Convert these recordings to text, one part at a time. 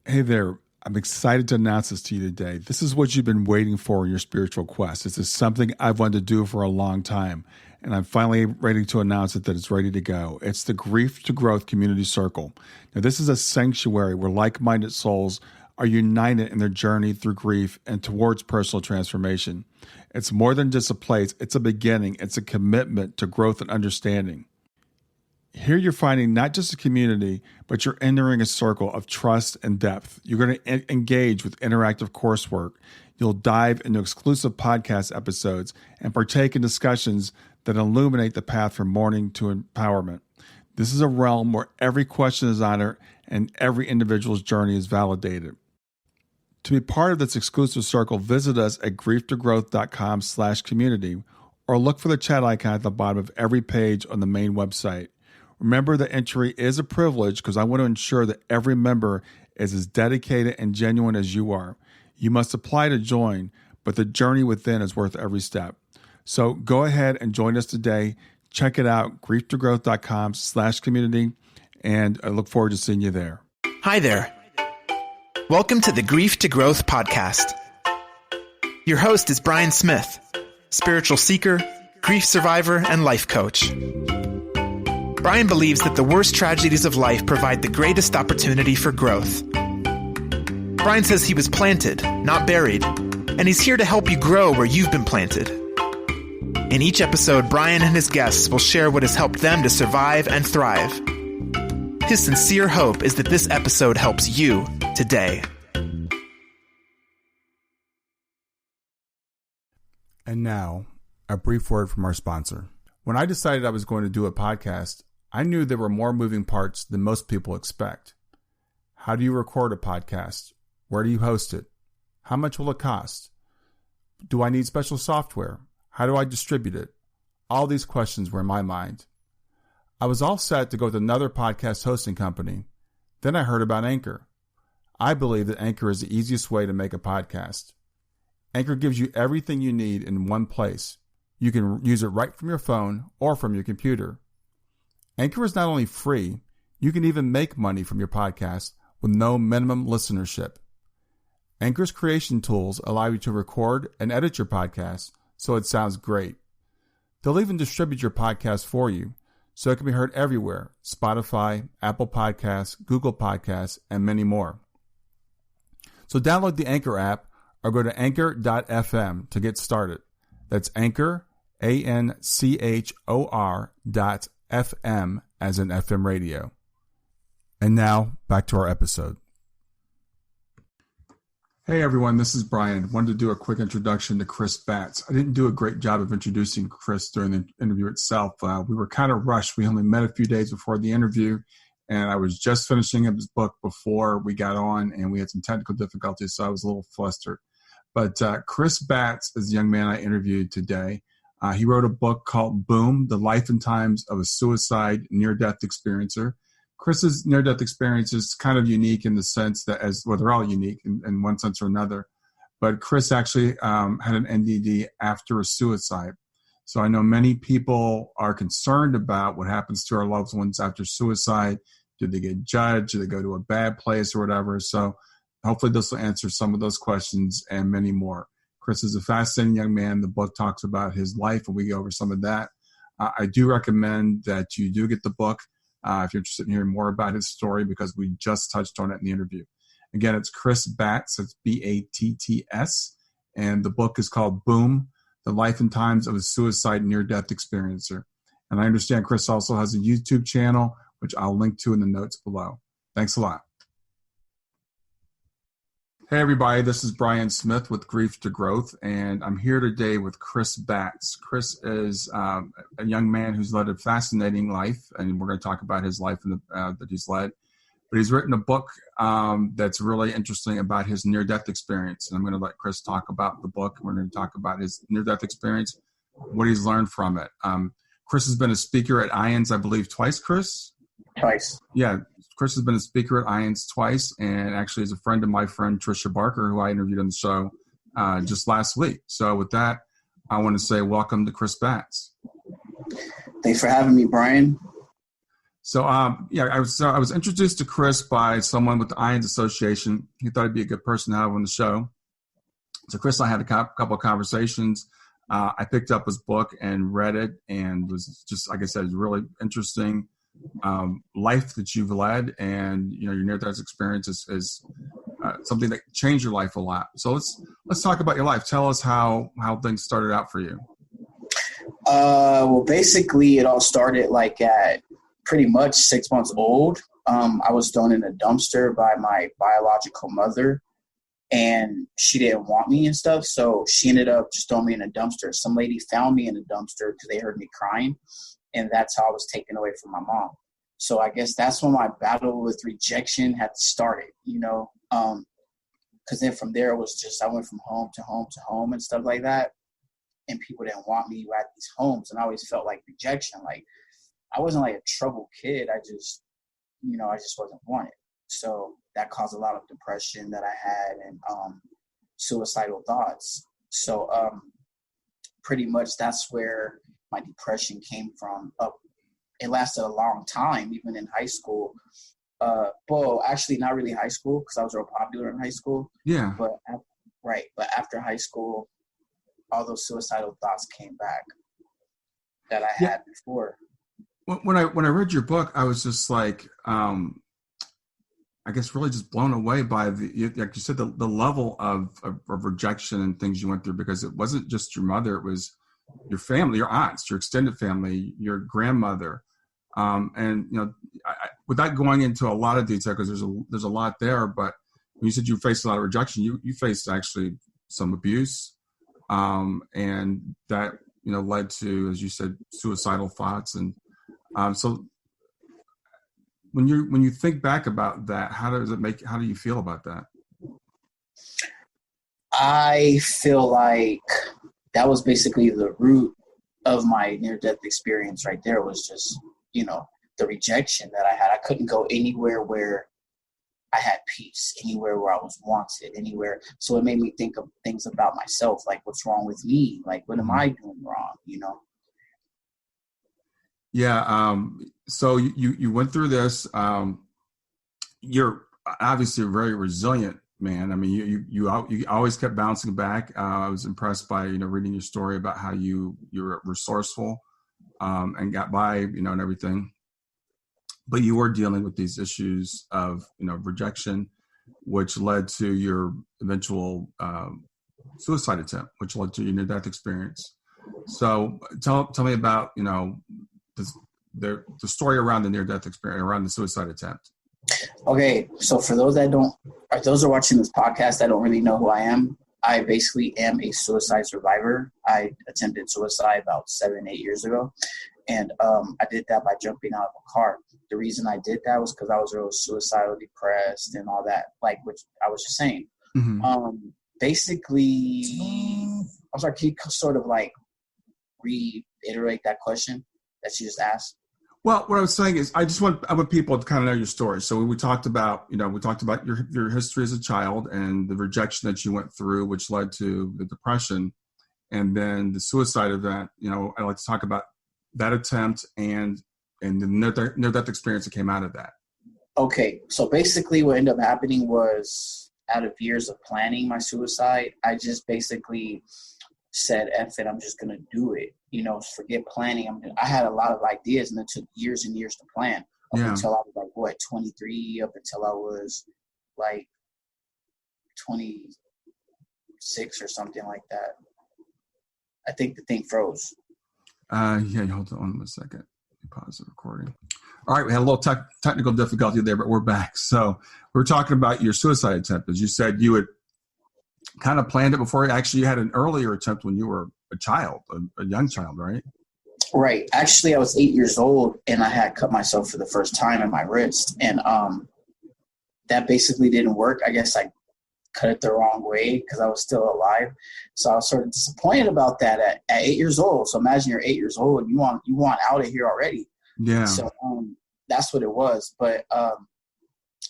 Hey there. I'm excited to announce this to you today. This is what you've been waiting for in your spiritual quest. This is something I've wanted to do for a long time, and I'm finally ready to announce it that it's ready to go. It's the Grief to Growth Community Circle. Now, this is a sanctuary where like-minded souls are united in their journey through grief and towards personal transformation. It's more than just a place. It's a beginning. It's a commitment to growth and understanding. Here you're finding not just a community, but you're entering a circle of trust and depth. You're going to engage with interactive coursework. You'll dive into exclusive podcast episodes and partake in discussions that illuminate the path from mourning to empowerment. This is a realm where every question is honored and every individual's journey is validated. To be part of this exclusive circle, visit us at grieftogrowth.com/community or look for the chat icon at the bottom of every page on the main website. Remember that entry is a privilege because I want to ensure that every member is as dedicated and genuine as you are. You must apply to join, but the journey within is worth every step. So go ahead and join us today. Check it out, grieftogrowth.com/community, and I look forward to seeing you there. Hi there. Welcome to the Grief to Growth podcast. Your host is Brian Smith, spiritual seeker, grief survivor, and life coach. Brian believes that the worst tragedies of life provide the greatest opportunity for growth. Brian says he was planted, not buried, and he's here to help you grow where you've been planted. In each episode, Brian and his guests will share what has helped them to survive and thrive. His sincere hope is that this episode helps you today. And now, a brief word from our sponsor. When I decided I was going to do a podcast, I knew there were more moving parts than most people expect. How do you record a podcast? Where do you host it? How much will it cost? Do I need special software? How do I distribute it? All these questions were in my mind. I was all set to go with another podcast hosting company. Then I heard about Anchor. I believe that Anchor is the easiest way to make a podcast. Anchor gives you everything you need in one place. You can use it right from your phone or from your computer. Anchor is not only free, you can even make money from your podcast with no minimum listenership. Anchor's creation tools allow you to record and edit your podcast so it sounds great. They'll even distribute your podcast for you so it can be heard everywhere: Spotify, Apple Podcasts, Google Podcasts, and many more. So download the Anchor app or go to anchor.fm to get started. That's Anchor, ANCHOR.FM as in FM radio. And now, back to our episode. Hey everyone, this is Brian. I wanted to do a quick introduction to Chris Batts. I didn't do a great job of introducing Chris during the interview itself. We were kind of rushed. We only met a few days before the interview, and I was just finishing up his book before we got on, and we had some technical difficulties, so I was a little flustered. But Chris Batts is the young man I interviewed today. He wrote a book called Boom, The Life and Times of a Suicide Near-Death Experiencer. Chris's near-death experience is kind of unique in the sense that, they're all unique in one sense or another, but Chris actually had an NDD after a suicide. So I know many people are concerned about what happens to our loved ones after suicide. Do they get judged? Do they go to a bad place or whatever? So hopefully this will answer some of those questions and many more. Chris is a fascinating young man. The book talks about his life, and we go over some of that. I do recommend that you do get the book if you're interested in hearing more about his story, because we just touched on it in the interview. Again, it's Chris Batts. It's Batts. And the book is called Boom, The Life and Times of a Suicide Near-Death Experiencer. And I understand Chris also has a YouTube channel, which I'll link to in the notes below. Thanks a lot. Hey everybody, this is Brian Smith with Grief to Growth, and I'm here today with Chris Batts. Chris is a young man who's led a fascinating life, and we're going to talk about his life that he's led. But he's written a book that's really interesting about his near-death experience, and I'm going to let Chris talk about the book. We're going to talk about his near-death experience, what he's learned from it. Chris has been a speaker at IANDS, I believe, twice, Chris? Twice. Yeah. Chris has been a speaker at IANDS twice, and actually is a friend of my friend Tricia Barker, who I interviewed on the show just last week. So with that, I want to say welcome to Chris Batts. Thanks for having me, Brian. I was introduced to Chris by someone with the IANDS Association. He thought he'd be a good person to have on the show. So Chris and I had a couple of conversations. I picked up his book and read it, and was just, like I said, really interesting life that you've led, and your near-death experience is something that changed your life a lot. So let's talk about your life. Tell us how things started out for you. Well, basically, it all started like at pretty much 6 months old. I was thrown in a dumpster by my biological mother, and she didn't want me and stuff. So she ended up just throwing me in a dumpster. Some lady found me in a dumpster because they heard me crying, and that's how I was taken away from my mom. So I guess that's when my battle with rejection had started, because then from there it was just, I went from home to home to home and stuff like that. And people didn't want me at these homes. And I always felt like rejection. Like, I wasn't like a troubled kid. I just wasn't wanted. So that caused a lot of depression that I had, and suicidal thoughts. So pretty much that's where my depression came from. It lasted a long time, even in high school. Well, actually not really high school, because I was real popular in high school. Yeah. But after high school, all those suicidal thoughts came back that I had before. When I read your book, I was just like, I guess really just blown away by like you said, the level of rejection and things you went through, because it wasn't just your mother, it was your family, your aunts, your extended family, your grandmother. And without going into a lot of detail, because there's a lot there, but when you said you faced a lot of rejection, you faced actually some abuse, and that led to, as you said, suicidal thoughts. And so when you think back about that, how do you feel about that? I feel like that was basically the root of my near-death experience right there, was just, the rejection that I had. I couldn't go anywhere where I had peace, anywhere where I was wanted, anywhere. So it made me think of things about myself, like, what's wrong with me? Like, what am I doing wrong? Yeah. So you went through this. You're obviously a very resilient man. I mean, you always kept bouncing back. I was impressed by reading your story about how you were resourceful, and got by, and everything. But you were dealing with these issues of rejection, which led to your eventual suicide attempt, which led to your near-death experience. So tell me about the story around the near-death experience, around the suicide attempt. Okay, so for those those are watching this podcast that don't really know who I am, I basically am a suicide survivor. I attempted suicide about 7-8 years ago, and I did that by jumping out of a car. The reason I did that was because I was real suicidal, depressed, and all that, like, which I was just saying. Mm-hmm. Basically, I'm sorry, can you sort of like reiterate that question that you just asked? Well, what I was saying is, I want people to kind of know your story. So we talked about your history as a child and the rejection that you went through, which led to the depression, and then the suicide event. I like to talk about that attempt and the near-death experience that came out of that. Okay, so basically what ended up happening was, out of years of planning my suicide, I just basically said, F it, I'm just going to do it. Forget planning. I had a lot of ideas, and it took years and years to plan until I was like, 23, up until I was like 26 or something like that. I think the thing froze. Hold on one second. Pause the recording. All right, we had a little technical difficulty there, but we're back. So we're talking about your suicide attempt. As you said, you had kind of planned it before. Actually, you had an earlier attempt when you were a young child, right? Right. Actually, I was 8 years old, and I had cut myself for the first time in my wrist, and that basically didn't work. I guess I cut it the wrong way because I was still alive. So I was sort of disappointed about that at 8 years old. So imagine you're 8 years old and you want out of here already. Yeah. So that's what it was. But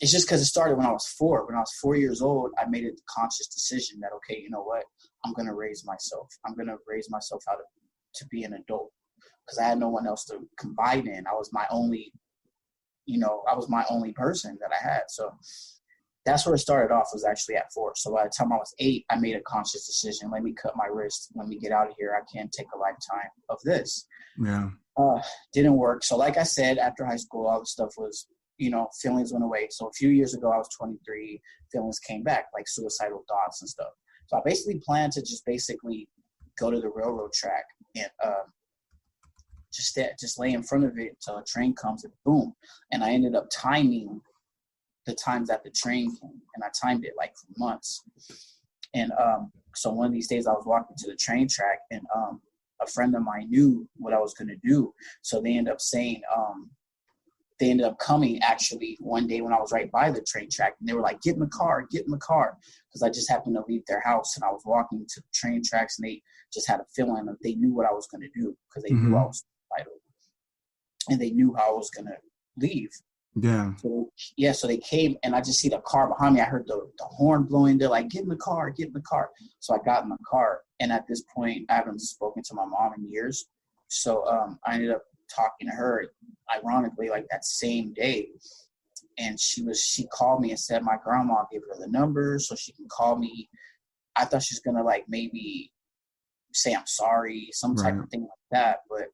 it's just because it started when I was 4. When I was 4 years old, I made a conscious decision that, okay, you know what? I'm going to raise myself. I'm going to raise myself to be an adult, because I had no one else to confide in. I was my only I was my only person that I had. So that's where it started off, was actually at 4. So by the time I was 8, I made a conscious decision. Let me cut my wrist. Let me get out of here. I can't take a lifetime of this. Yeah. Didn't work. So like I said, after high school, all the stuff was, feelings went away. So a few years ago, I was 23, feelings came back, like suicidal thoughts and stuff. So I basically planned to just basically go to the railroad track and just lay in front of it until a train comes and boom. And I ended up timing the times that the train came, and I timed it like for months. And so one of these days I was walking to the train track, and a friend of mine knew what I was going to do. So they ended up saying, they ended up coming actually one day when I was right by the train track, and they were like, get in the car. Because I just happened to leave their house, and I was walking to the train tracks, and they just had a feeling that they knew what I was going to do, because they knew I was vital, and they knew how I was going to leave. Yeah. So they came, and I just see the car behind me. I heard the horn blowing. They're like, get in the car. So I got in the car. And at this point, I haven't spoken to my mom in years. So I ended up talking to her, ironically, like that same day. And she called me and said my grandma gave her the number so she can call me. I thought she was going to like maybe say I'm sorry, some type of thing like that. But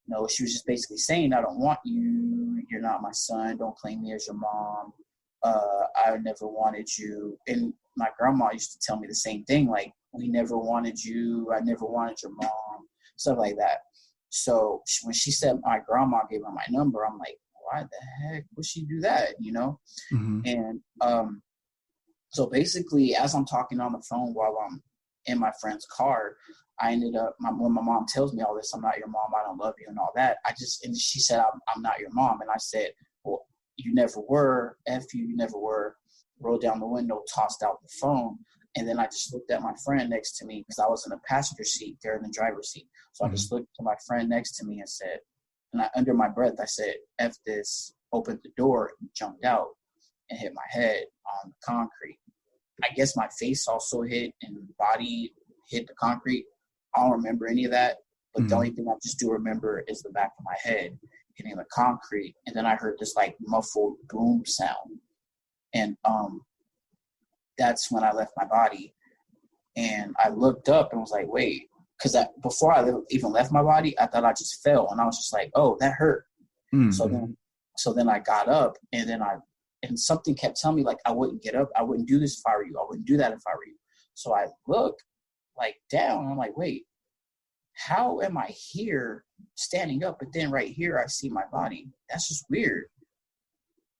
no, she was just basically saying, I don't want you. You're not my son. Don't claim me as your mom. I never wanted you. And my grandma used to tell me the same thing. Like, we never wanted you. I never wanted your mom. Stuff like that. So when she said my grandma gave her my number, I'm like, why the heck would she do that? And so basically, as I'm talking on the phone while I'm in my friend's car, I ended up, when my mom tells me all this, I'm not your mom, I don't love you and all that, and she said, I'm not your mom. And I said, well, you never were, F you never were, rolled down the window, tossed out the phone. And then I just looked at my friend next to me, because I was in the passenger seat, they're in the driver's seat. So I just looked to my friend next to me and said, under my breath, I said, F this, opened the door, and jumped out and hit my head on the concrete. I guess my face also hit and the body hit the concrete. I don't remember any of that, but the only thing I just do remember is the back of my head hitting the concrete. And then I heard this like muffled boom sound. And that's when I left my body. And I looked up and was like, wait, because before I even left my body, I thought I just fell. And I was just like, oh, that hurt. So then I got up, and then and something kept telling me, like, I wouldn't get up. I wouldn't do this if I were you. I wouldn't do that if I were you. So I look like down, and I'm like, wait, how am I here standing up? But then right here, I see my body. That's just weird.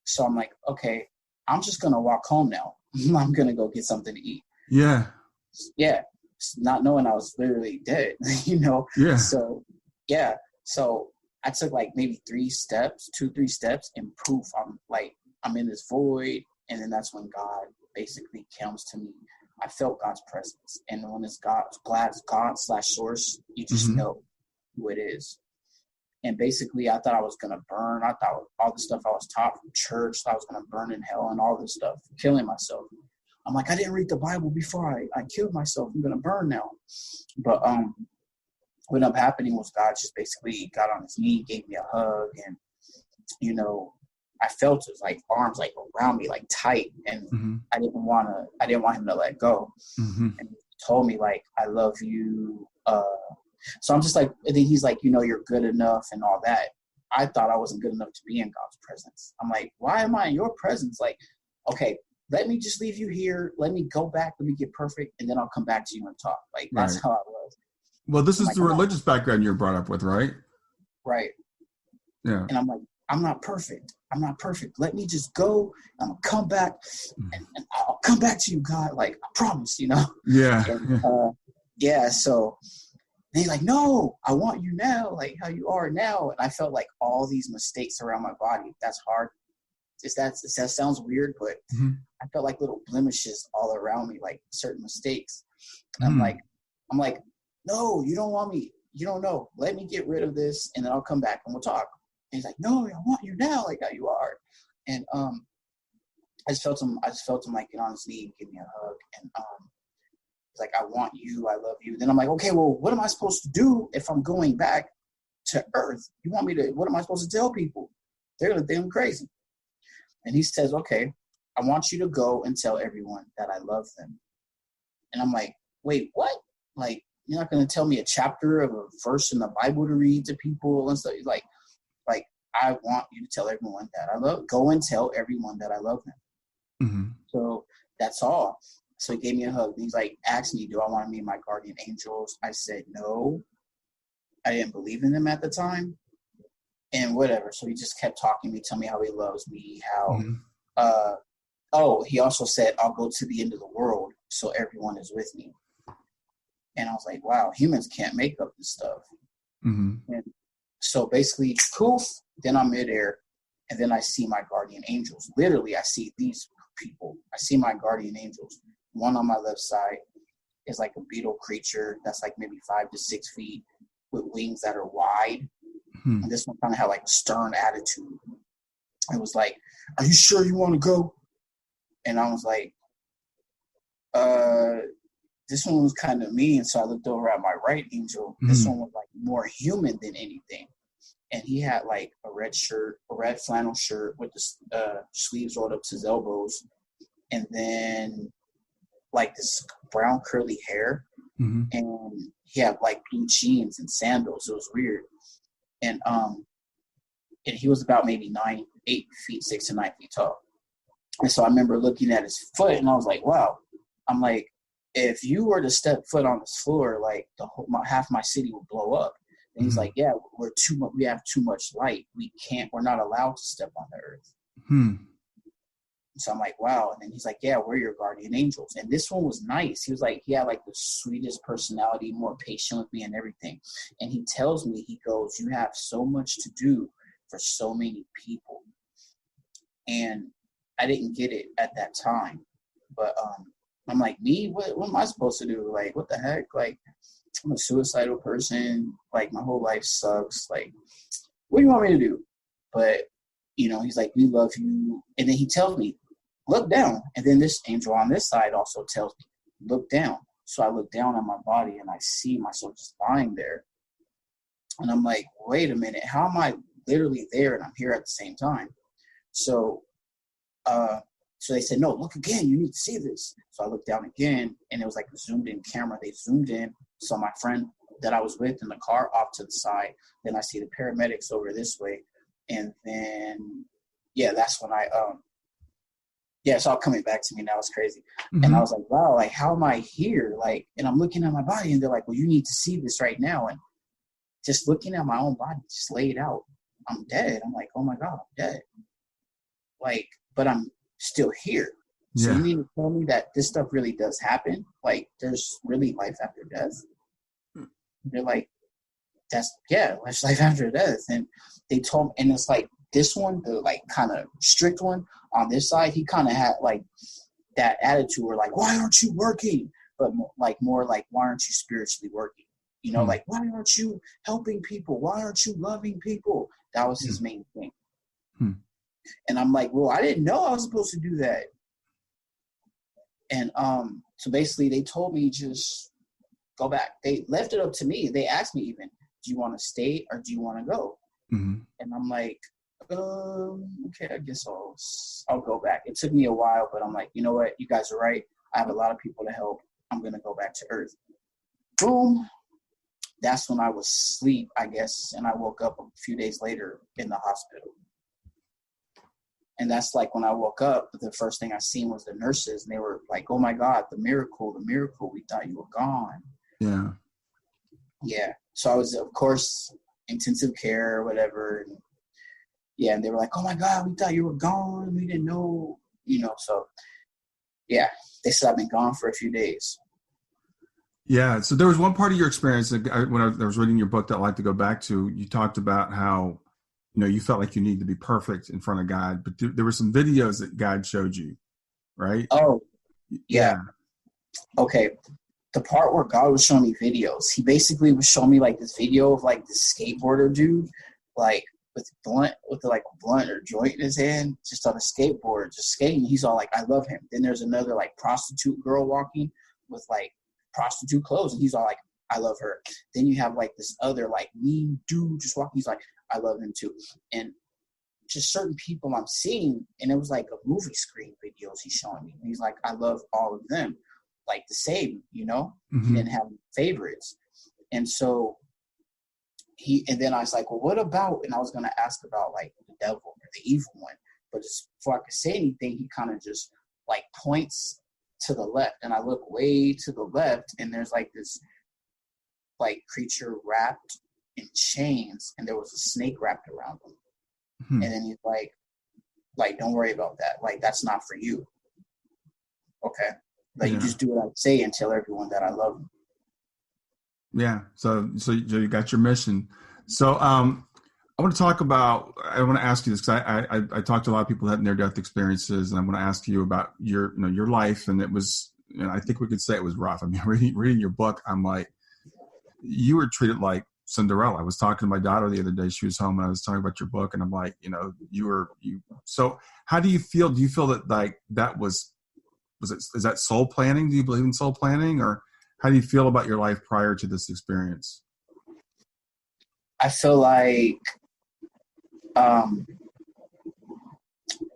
So I'm like, okay, I'm just going to walk home now. I'm going to go get something to eat. Yeah. Yeah. Not knowing I was literally dead, Yeah. So, yeah. So I took like maybe 2-3 steps, and poof, I'm in this void. And then that's when God basically comes to me. I felt God's presence. And when it's God/source, you just know who it is. And basically, I thought I was going to burn. I thought all the stuff I was taught from church, I was going to burn in hell and all this stuff, killing myself. I'm like, I didn't read the Bible before I killed myself. I'm going to burn now. But what ended up happening was God just basically got on his knee, gave me a hug, and, I felt his like arms like around me, like tight, and I didn't want him to let go. And he told me like, I love you. So I'm just like, and then he's like, you're good enough and all that. I thought I wasn't good enough to be in God's presence. I'm like, why am I in your presence? Like, okay, let me just leave you here. Let me go back. Let me get perfect. And then I'll come back to you and talk. Like, that's how I was. Well, this is the religious background you're brought up with, right? Right. Yeah. And I'm like, I'm not perfect. Let me just go. I'm going to come back and I'll come back to you, God. Like, I promise, Yeah. And, yeah. So he's like, no, I want you now, like how you are now. And I felt like all these mistakes around my body. That's hard. That sounds weird, but I felt like little blemishes all around me, like certain mistakes. I'm like, no, you don't want me. You don't know. Let me get rid of this, and then I'll come back and we'll talk. And he's like, no, I want you now, like how you are. And I just felt him like get on his knee, give me a hug, and he's like, I want you, I love you. Then I'm like, okay, well, what am I supposed to do if I'm going back to Earth? You want me to? What am I supposed to tell people? They're crazy. And he says, okay, I want you to go and tell everyone that I love them. And I'm like, wait, what? Like, you're not going to tell me a chapter of a verse in the Bible to read to people and stuff? Like, I want you to tell everyone that I love. Go and tell everyone that I love them. Mm-hmm. So that's all. So he gave me a hug. He's like, asked me, do I want to meet my guardian angels? I said, no. I didn't believe in them at the time. And whatever. So he just kept talking to me, tell me how he loves me, how, he also said, I'll go to the end of the world so everyone is with me. And I was like, wow, humans can't make up this stuff. Mm-hmm. And so basically, poof, then I'm midair, and then I see my guardian angels. Literally, I see these people. I see my guardian angels. One on my left side is like a beetle creature that's like maybe 5 to 6 feet with wings that are wide. Mm-hmm. And this one kind of had like a stern attitude. It was like, are you sure you want to go? And I was like, this one was kind of mean. So I looked over at my right angel. Mm-hmm. This one was like more human than anything. And he had like a red flannel shirt with the sleeves rolled up to his elbows. And then like this brown curly hair. Mm-hmm. And he had like blue jeans and sandals. It was weird. And he was about maybe 6 to 9 feet tall. And so I remember looking at his foot and I was like, wow. I'm like, if you were to step foot on this floor, like half my city would blow up. And he's like, yeah, we have too much light. We're not allowed to step on the earth. So I'm like, wow. And then he's like, yeah, we're your guardian angels. And this one was nice. He was like, he had like the sweetest personality, more patient with me and everything. And he tells me, he goes, you have so much to do for so many people. And I didn't get it at that time. But I'm like, me? What am I supposed to do? Like, what the heck? Like, I'm a suicidal person. Like, my whole life sucks. Like, what do you want me to do? But, he's like, we love you. And then he tells me, look down. And then this angel on this side also tells me, look down. So I look down on my body and I see myself just lying there. And I'm like, wait a minute. How am I literally there and I'm here at the same time? So they said, no, look again. You need to see this. So I looked down again, and it was like a zoomed-in camera. They zoomed in. So my friend that I was with in the car off to the side. Then I see the paramedics over this way. And then, that's when it's all coming back to me now. It's crazy. Mm-hmm. And I was like, wow, like, how am I here? Like, and I'm looking at my body, and they're like, well, you need to see this right now. And just looking at my own body, just laid out. I'm dead. I'm like, oh, my God, I'm dead. Like, but I'm still here. So you mean to tell me that this stuff really does happen? Like, there's really life after death? They're like, there's life after death. And they told me, and it's like this one, the like kind of strict one on this side, he kind of had like that attitude where like, why aren't you working? But more like, why aren't you spiritually working? Like, why aren't you helping people? Why aren't you loving people? That was his main thing. And I'm like, well, I didn't know I was supposed to do that. And so basically they told me just go back. They left it up to me. They asked me even, do you want to stay or do you want to go? Mm-hmm. And I'm like, okay, I guess I'll go back. It took me a while, but I'm like, you know what? You guys are right. I have a lot of people to help. I'm going to go back to Earth. Boom. That's when I was asleep, I guess. And I woke up a few days later in the hospital. And that's like when I woke up, the first thing I seen was the nurses. And they were like, oh, my God, the miracle. We thought you were gone. Yeah. Yeah. So I was, of course, intensive care or whatever. And and they were like, oh, my God, we thought you were gone. We didn't know, So, they said I've been gone for a few days. Yeah. So there was one part of your experience that when I was reading your book that I'd like to go back to. You talked about how, you felt like you needed to be perfect in front of God, but there were some videos that God showed you, right? Oh, yeah. Okay. The part where God was showing me videos, he basically was showing me like this video of like this skateboarder dude, like with a blunt or joint in his hand, just on a skateboard, just skating. He's all like, I love him. Then there's another like prostitute girl walking with like prostitute clothes, and he's all like, I love her. Then you have like this other like mean dude just walking. He's like, I love him too. And just certain people I'm seeing, and it was like a movie screen videos he's showing me. And he's like, I love all of them, like the same, you know. He didn't have favorites, and so and then I was like, well, what about? And I was gonna ask about like the devil or the evil one, but just before I could say anything, he kind of just like points to the left, and I look way to the left, and there's like this like creature wrapped in chains, and there was a snake wrapped around him. And then he's like, don't worry about that. Like, that's not for you. Okay. Like, you just do what I say and tell everyone that I love them. Yeah. So you got your mission. So I want to ask you this, because I talked to a lot of people that had near-death experiences, and I want to ask you about your life. And it was, I think we could say it was rough. I mean, reading your book, I'm like, you were treated like Cinderella. I was talking to my daughter the other day. She was home, and I was talking about your book, and I'm like, so how do you feel? Do you feel that like that is that soul planning? Do you believe in soul planning, or how do you feel about your life prior to this experience? I feel like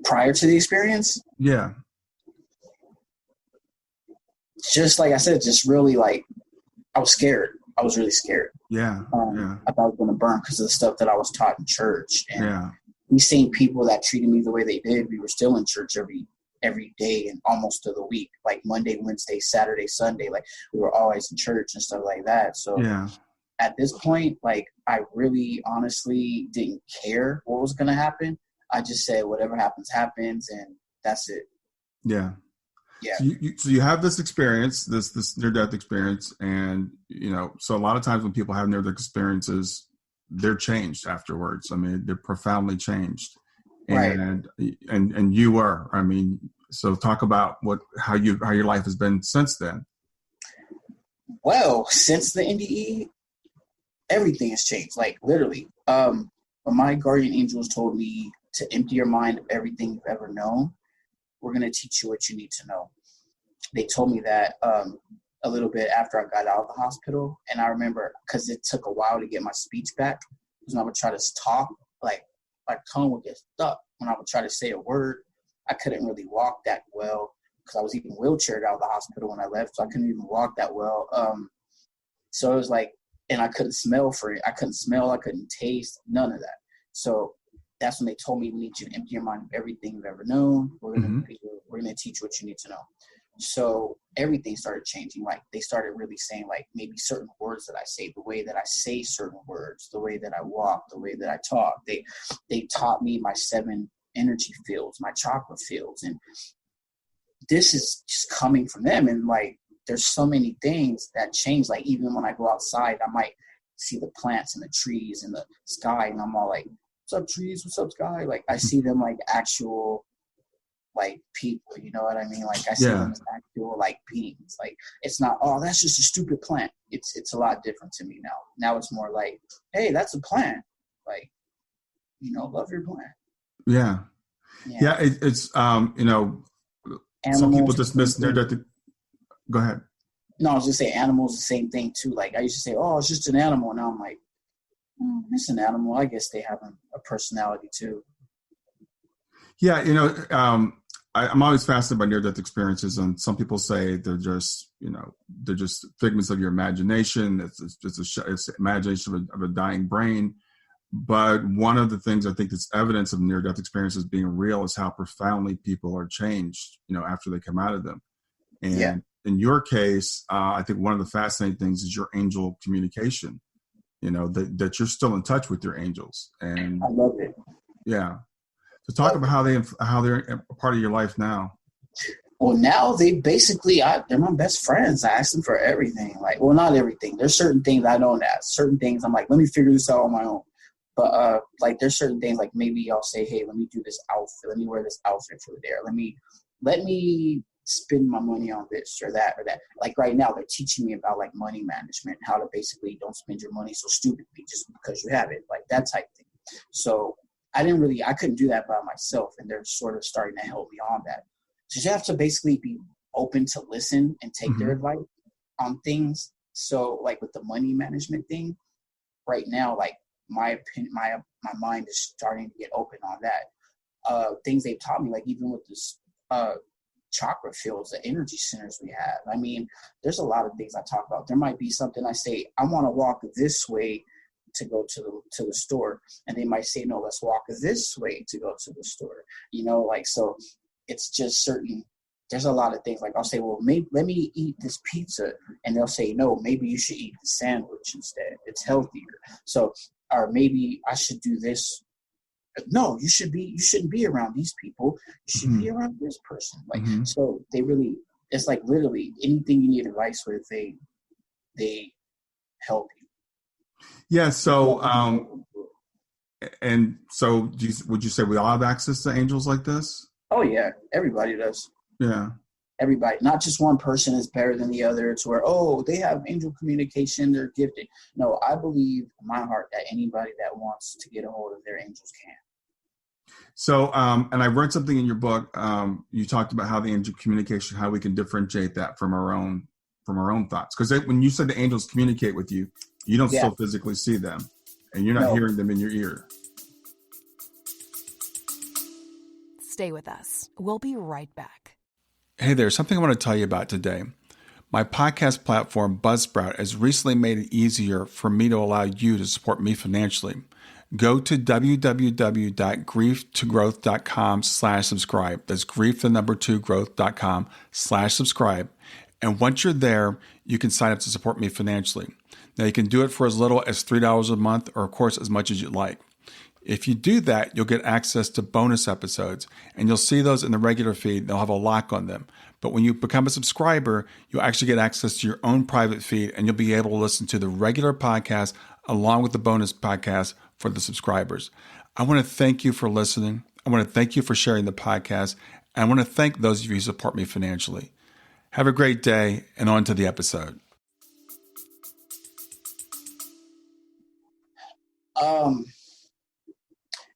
prior to the experience, yeah, just like I said, just really like I was scared. I was really scared. Yeah. I thought I was going to burn because of the stuff that I was taught in church. And we seen people that treated me the way they did. We were still in church every day and almost of the week, like Monday, Wednesday, Saturday, Sunday. Like, we were always in church and stuff like that. So at this point, like, I really honestly didn't care what was going to happen. I just said, whatever happens, happens, and that's it. Yeah. Yeah. So you have this experience, this near-death experience, and so a lot of times when people have near-death experiences, they're changed afterwards. I mean, they're profoundly changed, and you were. I mean, so talk about how your life has been since then. Well, since the NDE, everything has changed. Like, literally, my guardian angels told me to empty your mind of everything you've ever known. We're going to teach you what you need to know. They told me that a little bit after I got out of the hospital. And I remember, because it took a while to get my speech back, because when I would try to talk, like, my tongue would get stuck. When I would try to say a word, I couldn't really walk that well, because I was even wheelchaired out of the hospital when I left, so I couldn't even walk that well. So it was like, and I couldn't smell for it. I couldn't smell, I couldn't taste, none of that. So that's when they told me, we need you to empty your mind of everything you've ever known. We're gonna teach you what you need to know. So everything started changing. Like, they started really saying, like, maybe certain words that I say, the way that I say certain words, the way that I walk, the way that I talk. They taught me my 7 energy fields, my chakra fields, and this is just coming from them. And like, there's so many things that change. Like, even when I go outside, I might see the plants and the trees and the sky, and I'm all like, what's up, trees? What's up, sky? Like, I see them like actual, like, people, you know what I mean? Like, I see them as actual, like, beings. Like, it's not, oh, that's just a stupid plant. It's a lot different to me now. Now it's more like, hey, that's a plant. Like, love your plant. Yeah. It's Animals, some people dismiss near-death. Go ahead. No, I was just saying, animals the same thing too. Like, I used to say, oh, it's just an animal. Now I'm like, it's an animal. I guess they have a personality too. Yeah, I'm always fascinated by near-death experiences, and some people say they're just figments of your imagination. It's imagination of a dying brain. But one of the things I think that's evidence of near-death experiences being real is how profoundly people are changed, after they come out of them. And in your case, I think one of the fascinating things is your angel communication. That you're still in touch with your angels, and I love it. Yeah. So talk about how they're a part of your life now. Well, now they basically, they're my best friends. I ask them for everything. Like, well, not everything. There's certain things I don't ask. Certain things I'm like, let me figure this out on my own. But like, there's certain things, like, maybe I'll say, hey, let me do this outfit. Let me wear this outfit for there. Let me spend my money on this or that or that. Like, right now, they're teaching me about, like, money management, how to basically don't spend your money so stupidly just because you have it, like that type thing. So I couldn't do that by myself, and they're sort of starting to help me on that. So you have to basically be open to listen and take their advice on things. So, like, with the money management thing, right now, like, my my mind is starting to get open on that. Things they've taught me, like even with this chakra fields, the energy centers we have. I mean, there's a lot of things I talk about. There might be something I say, I want to walk this way to go to the store, and they might say, no, let's walk this way to go to the store. Like, so it's just certain. There's a lot of things. Like I'll say, well, maybe let me eat this pizza, and they'll say, no, maybe you should eat the sandwich instead. It's healthier. So, or maybe I should do this. No, you shouldn't be around these people. You should be around this person. Like, so they really, it's like literally anything you need advice with, they help you. Yeah. So, and so would you say we all have access to angels like this? Oh yeah. Everybody does. Yeah. Everybody, not just one person is better than the other. It's where, they have angel communication, they're gifted. No, I believe in my heart that anybody that wants to get a hold of their angels can. So, and I read something in your book. You talked about how the angel communication, how we can differentiate that from our own thoughts. Because when you said the angels communicate with you, you don't still physically see them, and you're not hearing them in your ear. Stay with us. We'll be right back. Hey there, something I want to tell you about today. My podcast platform, Buzzsprout, has recently made it easier for me to allow you to support me financially. Go to www.grieftogrowth.com/subscribe. That's grief2growth.com/subscribe. And once you're there, you can sign up to support me financially. Now you can do it for as little as $3 a month, or of course, as much as you'd like. If you do that, you'll get access to bonus episodes, and you'll see those in the regular feed. They'll have a lock on them. But when you become a subscriber, you'll actually get access to your own private feed, and you'll be able to listen to the regular podcast along with the bonus podcast for the subscribers. I want to thank you for listening. I want to thank you for sharing the podcast. And I want to thank those of you who support me financially. Have a great day, and on to the episode.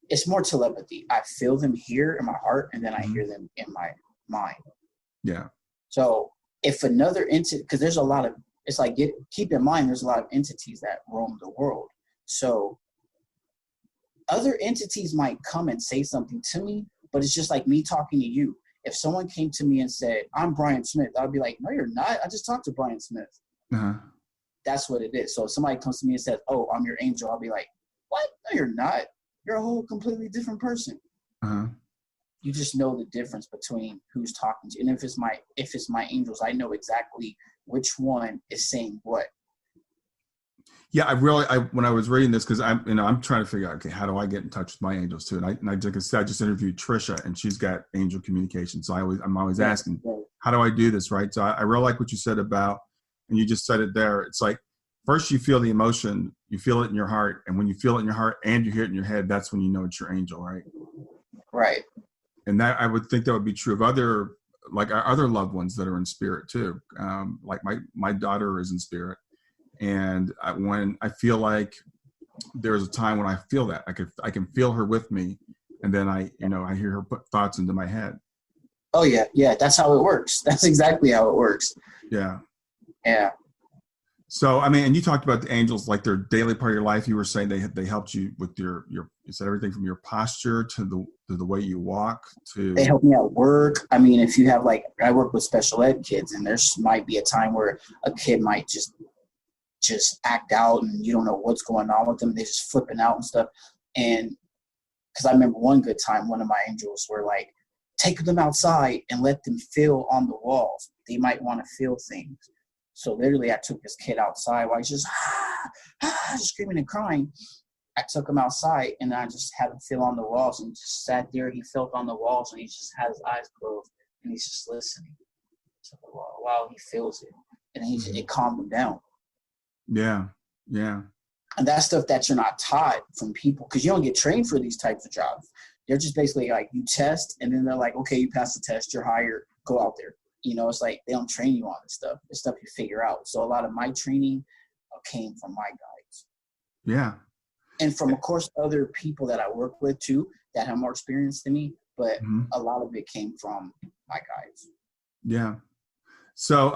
It's more telepathy. I feel them here in my heart, and then I hear them in my mind. Yeah. So if another entity, because there's a lot of, it's like, keep in mind, there's a lot of entities that roam the world. So other entities might come and say something to me, but it's just like me talking to you. If someone came to me and said, I'm Brian Smith, I'd be like, no, you're not. I just talked to Brian Smith. That's what it is. So if somebody comes to me and says, oh, I'm your angel, I'll be like, what? No, you're not. You're a whole completely different person. You just know the difference between who's talking to you. And if it's my angels, I know exactly which one is saying what. Yeah, when I was reading this, because I'm trying to figure out, okay, how do I get in touch with my angels too? And I like I said, I just interviewed Trisha, and she's got angel communication. So I'm always asking, how do I do this, right? So I really like what you said about, and you just said it there. It's like, first you feel the emotion, you feel it in your heart, and when you feel it in your heart and you hear it in your head, that's when you know it's your angel, right? Right. And that, I would think that would be true of our other loved ones that are in spirit too. Like my daughter is in spirit. And when I feel like there's a time when I feel that I can feel her with me, and then I hear her put thoughts into my head. Oh yeah, that's how it works. That's exactly how it works. Yeah. So and you talked about the angels, like their daily part of your life. You were saying they helped you with your you said everything from your posture to the way you walk to. They help me at work. I mean, if you have I work with special ed kids, and there might be a time where a kid might just act out, and you don't know what's going on with them. They're just flipping out and stuff. And because I remember one good time, one of my angels were like, take them outside and let them feel on the walls. They might want to feel things. So literally I took this kid outside while he's just screaming and crying. I took him outside, and I just had him feel on the walls, and just sat there. He felt on the walls, and he just had his eyes closed, and he's just listening to the wall while he feels it. And it calmed him down. Yeah. And that's stuff that you're not taught from people, because you don't get trained for these types of jobs. They're just basically like, you test, and then they're like, okay, you passed the test, you're hired, go out there. It's like they don't train you on this stuff. It's stuff you figure out. So a lot of my training came from my guides. Yeah. And from, of course, other people that I work with too that have more experience than me, but a lot of it came from my guides. Yeah. So,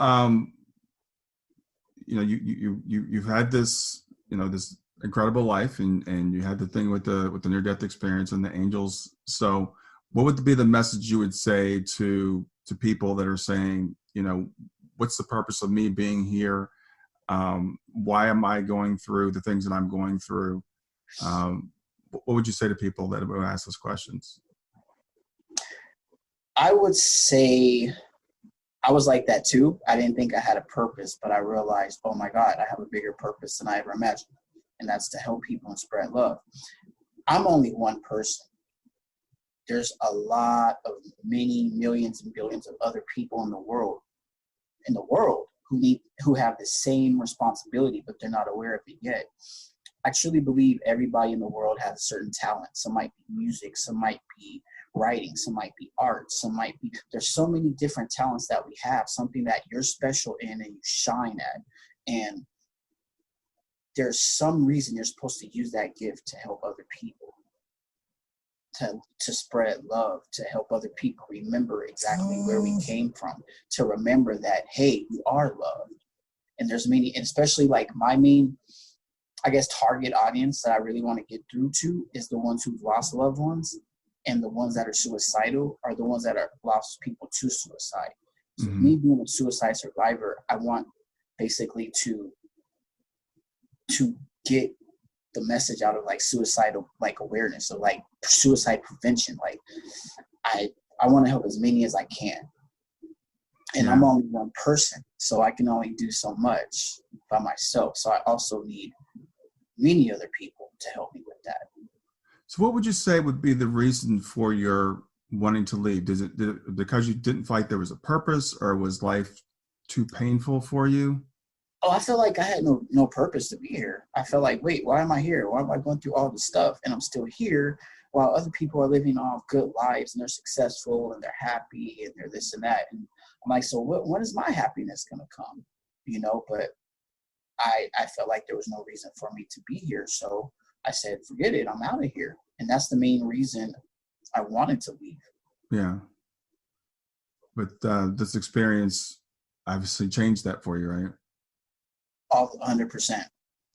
you've had this, this incredible life, and you had the thing with the near-death experience and the angels. So what would be the message you would say to people that are saying, what's the purpose of me being here? Why am I going through the things that I'm going through? What would you say to people that would ask those questions? I would say I was like that too. I didn't think I had a purpose, but I realized, oh my God, I have a bigger purpose than I ever imagined. And that's to help people and spread love. I'm only one person. There's a lot of many millions and billions of other people in the world who have the same responsibility, but they're not aware of it yet. I truly believe everybody in the world has a certain talent. Some might be music, some might be writing, some might be art, there's so many different talents that we have, something that you're special in and you shine at. And there's some reason you're supposed to use that gift to help other people, to spread love, to help other people remember exactly where we came from, to remember that, hey, we are loved. And there's many, and especially like my main, I guess, target audience that I really want to get through to is the ones who've lost loved ones, and the ones that are suicidal are the ones that are lost people to suicide. So me being a suicide survivor, I want basically to get the message out of like suicidal like awareness, or like suicide prevention. Like I want to help as many as I can. And I'm only one person, so I can only do so much by myself. So I also need many other people to help me with that. So what would you say would be the reason for your wanting to leave? Did it because you didn't feel like there was a purpose, or was life too painful for you? Oh, I feel like I had no purpose to be here. I felt like, wait, why am I here? Why am I going through all this stuff and I'm still here while other people are living all good lives and they're successful and they're happy and they're this and that? And I'm like, so when is my happiness going to come? But I felt like there was no reason for me to be here. So I said, forget it. I'm out of here. And that's the main reason I wanted to leave. Yeah. But this experience obviously changed that for you, right? All 100%.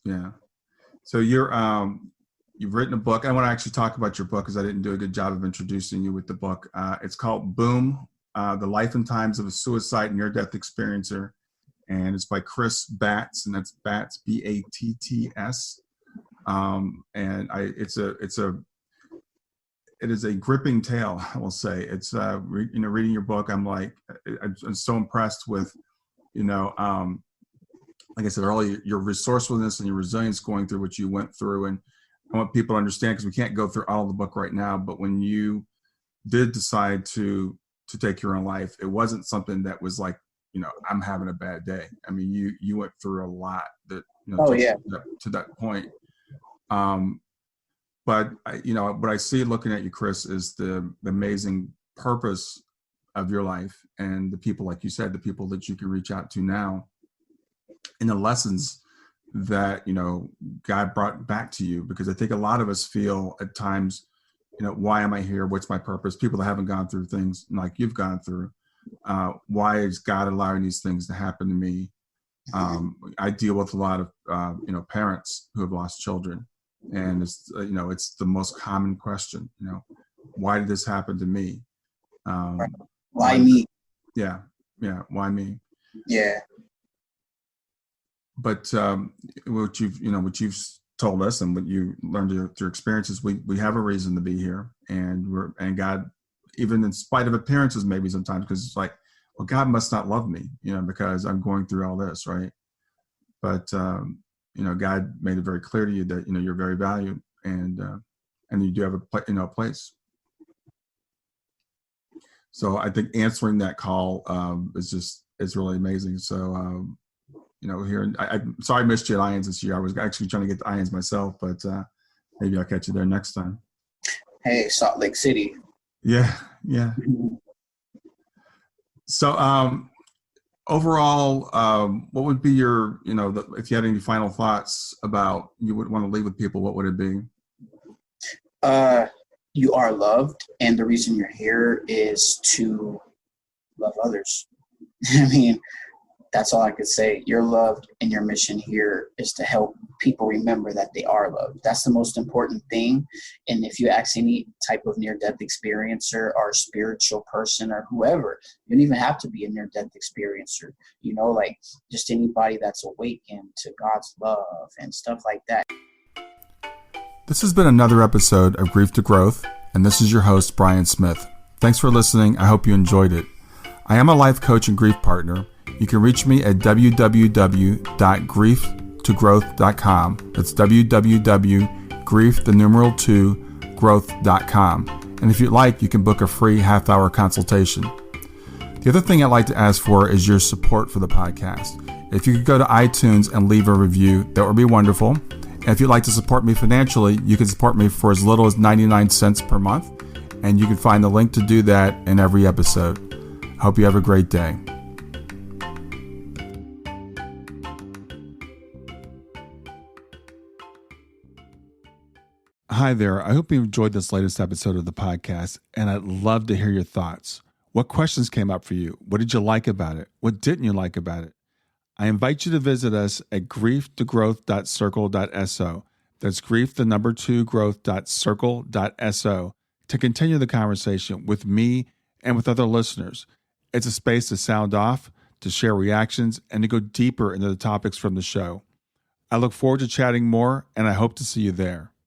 Yeah. So you've written a book. I want to actually talk about your book because I didn't do a good job of introducing you with the book. It's called Boom, The Life and Times of a Suicide Near-Death Experiencer. And it's by Chris Batts, and that's Batts, Batts. It is a gripping tale, I will say. It's, reading your book, I'm so impressed with, like I said earlier, your resourcefulness and your resilience going through what you went through. And I want people to understand, because we can't go through all of the book right now, but when you did decide to take your own life, it wasn't something that was like, I'm having a bad day. I mean, you went through a lot that, to that point. But what I see looking at you, Chris, is the amazing purpose of your life, and the people, like you said, the people that you can reach out to now, and the lessons that, God brought back to you. Because I think a lot of us feel at times, why am I here? What's my purpose? People that haven't gone through things like you've gone through. Why is God allowing these things to happen to me? I deal with a lot of, parents who have lost children, and it's, it's the most common question, why did this happen to me? Why me? Yeah. Why me? Yeah. But what you've told us and what you learned through experiences, we have a reason to be here, and God, even in spite of appearances, maybe sometimes, because it's like, well, God must not love me, because I'm going through all this, right? But God made it very clear to you that you're very valued, and you do have a place. So I think answering that call is really amazing. So I'm sorry I missed you at IANDS this year. I was actually trying to get to IANDS myself, but maybe I'll catch you there next time. Hey, Salt Lake City. Yeah. So overall, what would be your, if you had any final thoughts about you would want to leave with people, what would it be? You are loved, and the reason you're here is to love others. I mean, that's all I could say. You're loved, and your mission here is to help people remember that they are loved. That's the most important thing. And if you ask any type of near-death experiencer or spiritual person or whoever, you don't even have to be a near-death experiencer, like just anybody that's awakened to God's love and stuff like that. This has been another episode of Grief to Growth, and this is your host, Brian Smith. Thanks for listening. I hope you enjoyed it. I am a life coach and grief partner. You can reach me at www.grieftogrowth.com. That's www.grief2growth.com. And if you'd like, you can book a free half-hour consultation. The other thing I'd like to ask for is your support for the podcast. If you could go to iTunes and leave a review, that would be wonderful. And if you'd like to support me financially, you can support me for as little as 99 cents per month. And you can find the link to do that in every episode. Hope you have a great day. Hi there. I hope you enjoyed this latest episode of the podcast, and I'd love to hear your thoughts. What questions came up for you? What did you like about it? What didn't you like about it? I invite you to visit us at grieftogrowth.circle.so. That's growth2growth.circle.so to continue the conversation with me and with other listeners. It's a space to sound off, to share reactions, and to go deeper into the topics from the show. I look forward to chatting more, and I hope to see you there.